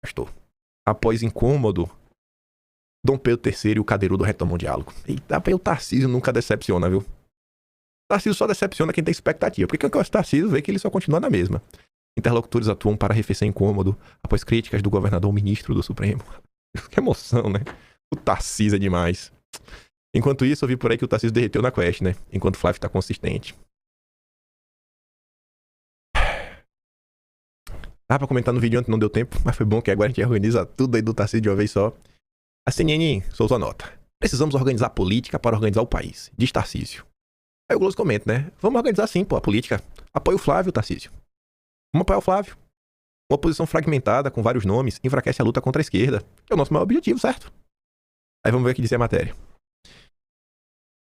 pastor. Após incômodo, Dom Pedro III e o Cadeirudo retomam o diálogo. Eita, o Tarcísio nunca decepciona, viu? O Tarcísio só decepciona quem tem expectativa. Porque quem conhece o Tarcísio vê que ele só continua na mesma. Interlocutores atuam para arrefecer incômodo após críticas do governador ministro do Supremo. Que emoção, né? O Tarcísio é demais. Enquanto isso, eu vi por aí que o Tarcísio derreteu na quest, né? Enquanto o Flávio tá consistente. Dá pra comentar no vídeo antes, não deu tempo, mas foi bom que agora a gente organiza tudo aí do Tarcísio de uma vez só. A CNN soltou a nota. Precisamos organizar a política para organizar o país, diz Tarcísio. Aí o Globo comenta, né? Vamos organizar sim, pô, a política. Apoia o Flávio, Tarcísio. Vamos apoiar o Flávio. Uma oposição fragmentada, com vários nomes, enfraquece a luta contra a esquerda. Que é o nosso maior objetivo, certo? Aí vamos ver o que diz a matéria.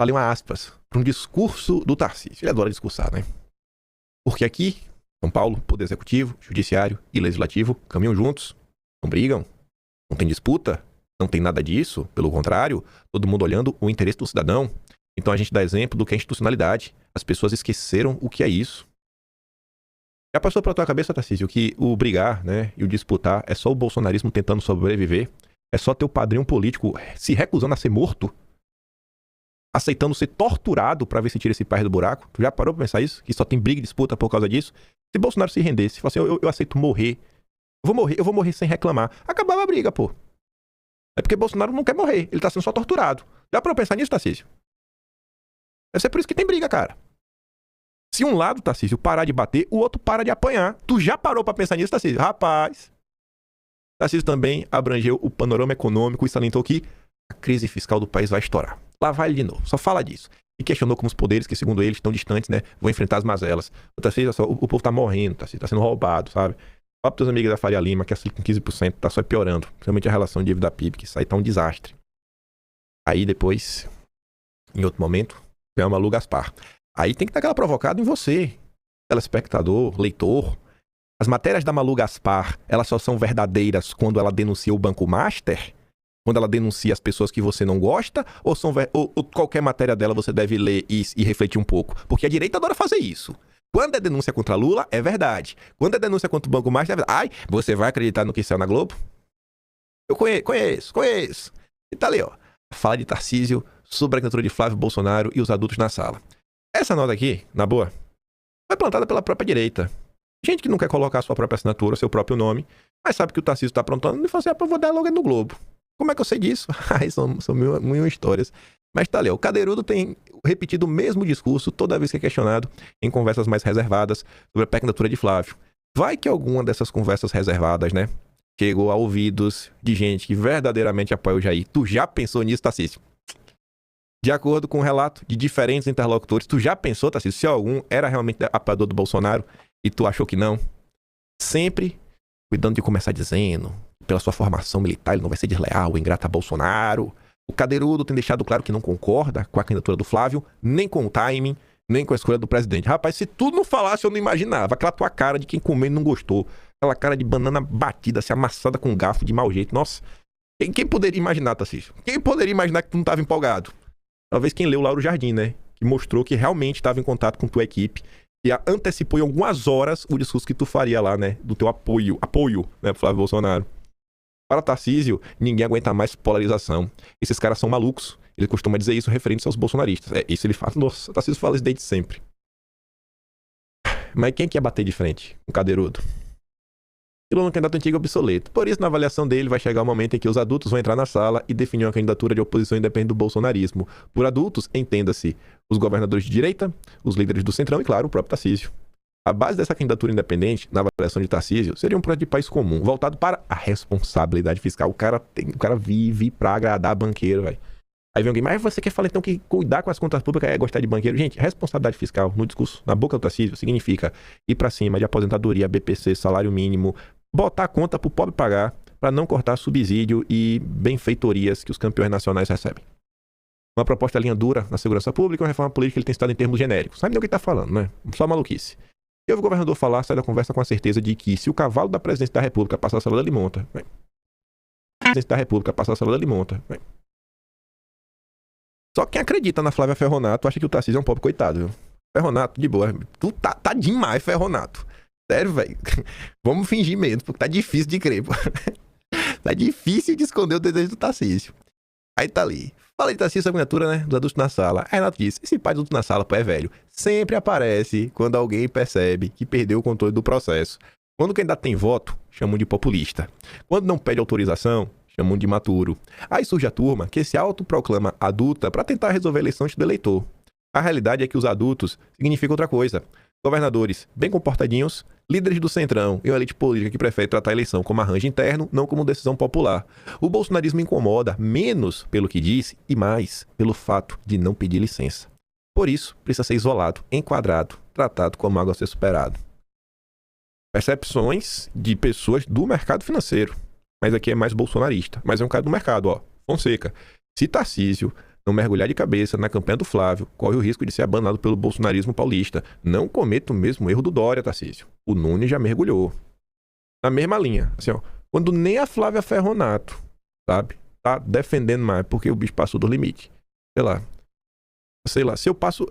Falei uma aspas para um discurso do Tarcísio. Ele adora discursar, né? Porque aqui, São Paulo, Poder Executivo, Judiciário e Legislativo caminham juntos, não brigam, não tem disputa, não tem nada disso. Pelo contrário, todo mundo olhando o interesse do cidadão. Então a gente dá exemplo do que é institucionalidade. As pessoas esqueceram o que é isso. Já passou pela tua cabeça, Tarcísio, que o brigar, né, e o disputar é só o bolsonarismo tentando sobreviver? É só teu padrinho político se recusando a ser morto? Aceitando ser torturado pra ver se tira esse país do buraco? Tu já parou pra pensar isso? Que só tem briga e disputa por causa disso? Se Bolsonaro se rendesse, falasse assim, eu aceito morrer. Eu vou morrer sem reclamar. Acabava a briga, pô. É porque Bolsonaro não quer morrer. Ele tá sendo só torturado. Já parou pra pensar nisso, Tarcísio? Deve ser por isso que tem briga, cara. Se um lado, Tarcísio, parar de bater, o outro para de apanhar. Tu já parou pra pensar nisso, Tarcísio? Rapaz. Tarcísio também abrangeu o panorama econômico e salientou que a crise fiscal do país vai estourar. Lá vai ele de novo, só fala disso. E questionou como os poderes, que segundo ele estão distantes, né, vão enfrentar as mazelas. O Tarcísio, o povo tá morrendo, Tarcísio, tá sendo roubado, sabe? Fala pros teus amigos da Faria Lima, que assim com 15% tá só piorando. Principalmente a relação de dívida PIB, que isso aí tá um desastre. Aí depois, em outro momento, vem o Malu Gaspar. Aí tem que dar aquela provocada em você, telespectador, leitor. As matérias da Malu Gaspar, elas só são verdadeiras quando ela denuncia o Banco Master? Quando ela denuncia as pessoas que você não gosta? Ou qualquer matéria dela você deve ler e refletir um pouco? Porque a direita adora fazer isso. Quando é denúncia contra Lula, é verdade. Quando é denúncia contra o Banco Master, é verdade. Ai, você vai acreditar no que saiu na Globo? Eu conheço. E tá ali, ó. Fala de Tarcísio sobre a candidatura de Flávio Bolsonaro e os adultos na sala. Essa nota aqui, na boa, foi plantada pela própria direita. Gente que não quer colocar a sua própria assinatura, seu próprio nome, mas sabe que o Tarcísio tá aprontando e fala assim, vou dar logo no Globo. Como é que eu sei disso? Ai, são mil histórias. Mas tá ali, ó, o Cadeirudo tem repetido o mesmo discurso toda vez que é questionado em conversas mais reservadas sobre a pré-candidatura de Flávio. Vai que alguma dessas conversas reservadas, né, chegou a ouvidos de gente que verdadeiramente apoia o Jair. Tu já pensou nisso, Tarcísio? De acordo com o relato de diferentes interlocutores, tu já pensou, Tarcísio, se algum era realmente apoiador do Bolsonaro e tu achou que não? Sempre cuidando de começar dizendo, pela sua formação militar, ele não vai ser desleal, ingrato a Bolsonaro. O Cadeirudo tem deixado claro que não concorda com a candidatura do Flávio, nem com o timing, nem com a escolha do presidente. Rapaz, se tu não falasse, eu não imaginava. Aquela tua cara de quem comeu e não gostou. Aquela cara de banana batida, assim, amassada com garfo de mau jeito. Nossa, quem poderia imaginar, Tarcísio? Quem poderia imaginar que tu não estava empolgado? Talvez quem leu Lauro Jardim, né? Que mostrou que realmente estava em contato com tua equipe e antecipou em algumas horas o discurso que tu faria lá, né? Do teu apoio, né, pro Flávio Bolsonaro. Para Tarcísio, ninguém aguenta mais polarização. Esses caras são malucos. Ele costuma dizer isso referente aos bolsonaristas. É, isso ele fala. Nossa, Tarcísio fala isso desde sempre. Mas quem quer bater de frente? Um Cadeirudo. Lula é um candidato antigo obsoleto. Por isso, na avaliação dele, vai chegar o momento em que os adultos vão entrar na sala e definir uma candidatura de oposição independente do bolsonarismo. Por adultos, entenda-se os governadores de direita, os líderes do Centrão e, claro, o próprio Tarcísio. A base dessa candidatura independente, na avaliação de Tarcísio, seria um projeto de país comum, voltado para a responsabilidade fiscal. O cara vive pra agradar banqueiro, velho. Aí vem alguém, mas você quer falar então que cuidar com as contas públicas é gostar de banqueiro? Gente, responsabilidade fiscal, no discurso, na boca do Tarcísio, significa ir pra cima de aposentadoria, BPC, salário mínimo, botar a conta pro pobre pagar, para não cortar subsídio e benfeitorias que os campeões nacionais recebem. Uma proposta linha dura na segurança pública, uma reforma política que ele tem citado em termos genéricos. Sabe nem o que ele tá falando, né? Só maluquice. E o governador falar, sai da conversa com a certeza de que se o cavalo da presidência da república passar a salada, ele monta. A presidência da república passar a salada, ele monta. Só quem acredita na Flávia Ferronato acha que o Tarcísio é um pobre coitado, viu? Ferronato, de boa. Tu tá demais, Ferronato. Sério, velho. Vamos fingir mesmo, porque tá difícil de crer, pô. Tá difícil de esconder o desejo do Tarcísio. Aí tá ali. Fala de Tarcísio, a miniatura, né? Dos adultos na sala. Aí Renato disse, esse pai do adulto na sala, pô, é velho. Sempre aparece quando alguém percebe que perdeu o controle do processo. Quando quem ainda tem voto, chamam de populista. Quando não pede autorização, chamam de imaturo. Aí surge a turma que se autoproclama adulta para tentar resolver a eleição antes do eleitor. A realidade é que os adultos significam outra coisa. Governadores bem comportadinhos, líderes do centrão e uma elite política que prefere tratar a eleição como arranjo interno, não como decisão popular. O bolsonarismo incomoda menos pelo que disse e mais pelo fato de não pedir licença. Por isso, precisa ser isolado, enquadrado, tratado como algo a ser superado. Percepções de pessoas do mercado financeiro. Mas aqui é mais bolsonarista. Mas é um cara do mercado, ó. Fonseca. Se Tarcísio não mergulhar de cabeça na campanha do Flávio, corre o risco de ser abandonado pelo bolsonarismo paulista. Não cometa o mesmo erro do Dória, Tarcísio. O Nunes já mergulhou. Na mesma linha. Assim, ó. Quando nem a Flávia Ferronato, sabe? Tá defendendo mais porque o bicho passou do limite. Sei lá, se eu passo...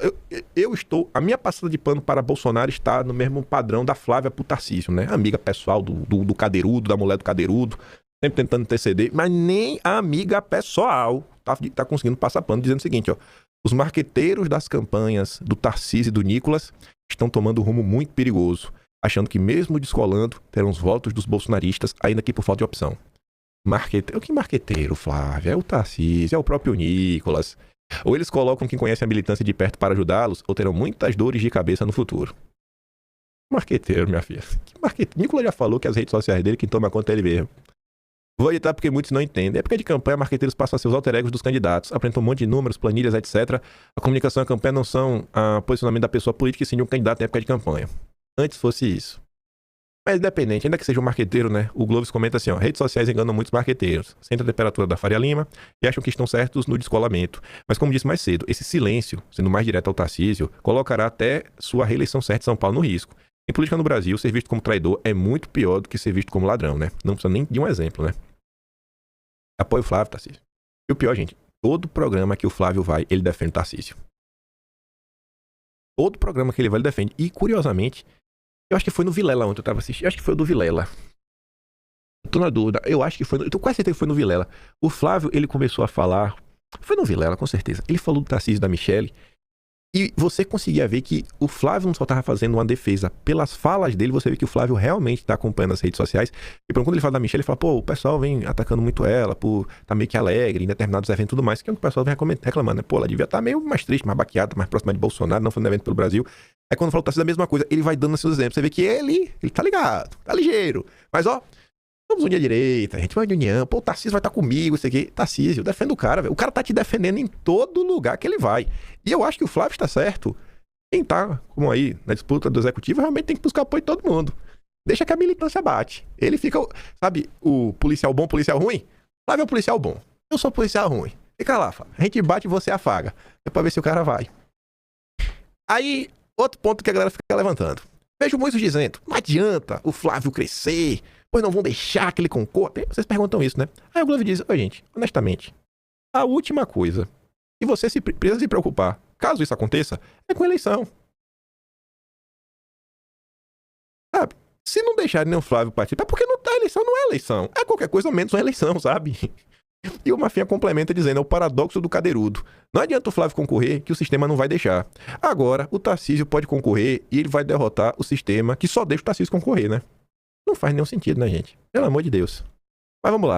Eu estou... A minha passada de pano para Bolsonaro está no mesmo padrão da Flávia pro Tarcísio, né? Amiga pessoal do cadeirudo, da mulher do cadeirudo, sempre tentando interceder, mas nem a amiga pessoal tá conseguindo passar pano, dizendo o seguinte, ó. Os marqueteiros das campanhas do Tarcísio e do Nicolas estão tomando um rumo muito perigoso, achando que mesmo descolando, terão os votos dos bolsonaristas, ainda que por falta de opção. Marqueteiro? Que marqueteiro, Flávia? É o Tarcísio, é o próprio Nicolas. Ou eles colocam quem conhece a militância de perto para ajudá-los, ou terão muitas dores de cabeça no futuro. Marqueteiro, minha filha. Que marqueteiro? Nicolas já falou que as redes sociais dele, quem toma conta é ele mesmo. Vou editar porque muitos não entendem. Época de campanha, marqueteiros passam a ser os alter egos dos candidatos, apresentam um monte de números, planilhas, etc. A comunicação e a campanha não são o posicionamento da pessoa política, e sim de um candidato em época de campanha. Antes fosse isso. Mas independente, ainda que seja um marqueteiro, né? O Globo comenta assim, ó, redes sociais enganam muitos marqueteiros, sentem a temperatura da Faria Lima e acham que estão certos no descolamento. Mas como disse mais cedo, esse silêncio, sendo mais direto ao Tarcísio, colocará até sua reeleição certa em São Paulo no risco. Em política no Brasil, ser visto como traidor é muito pior do que ser visto como ladrão, né? Não precisa nem de um exemplo, né? Apoio o Flávio, Tarcísio. E o pior, gente, todo programa que o Flávio vai, ele defende o Tarcísio. Todo programa que ele vai, ele defende. E, curiosamente, eu acho que foi no Vilela ontem eu tava assistindo. Eu acho que foi o do Vilela. Eu tô na dúvida. Eu acho que foi. Eu tô quase certeza que foi no Vilela. O Flávio, ele começou a falar. Foi no Vilela, com certeza. Ele falou do Tarcísio e da Michelle. E você conseguia ver que o Flávio não só estava fazendo uma defesa. Pelas falas dele, você vê que o Flávio realmente está acompanhando as redes sociais. E quando ele fala da Michelle, ele fala, pô, o pessoal vem atacando muito ela, por tá meio que alegre em determinados eventos e tudo mais. Que é o que o pessoal vem reclamando, né? Pô, ela devia estar meio mais triste, mais baqueada, mais próxima de Bolsonaro, não foi no evento pelo Brasil. Aí quando fala o Tarcísio, a mesma coisa. Ele vai dando seus exemplos. Você vê que ele tá ligado, tá ligeiro. Mas, ó, vamos unir a direita, a gente vai de união. Pô, o Tarcísio vai estar comigo, isso aqui. Tarcísio, defenda o cara, velho. O cara tá te defendendo em todo lugar que ele vai. E eu acho que o Flávio está certo. Quem tá, como aí, na disputa do executivo, realmente tem que buscar apoio de todo mundo. Deixa que a militância bate. Ele fica, sabe, o policial bom, policial ruim? Flávio é o policial bom. Eu sou policial ruim. Fica lá, Flávio. A gente bate e você afaga. É pra ver se o cara vai. Aí, outro ponto que a galera fica levantando. Vejo muitos dizendo, não adianta o Flávio crescer, pois não vão deixar que ele concorra. Vocês perguntam isso, né? Aí o Globo diz, ô gente, honestamente, a última coisa que você precisa se preocupar, caso isso aconteça, é com a eleição. Sabe? Se não deixarem nem o Flávio participar, é porque a eleição não é eleição. É qualquer coisa menos uma eleição, sabe? E o Mafinha complementa dizendo, é o paradoxo do cadeirudo. Não adianta o Flávio concorrer, que o sistema não vai deixar. Agora, o Tarcísio pode concorrer e ele vai derrotar o sistema que só deixa o Tarcísio concorrer, né? Não faz nenhum sentido, né, gente? Pelo amor de Deus. Mas vamos lá.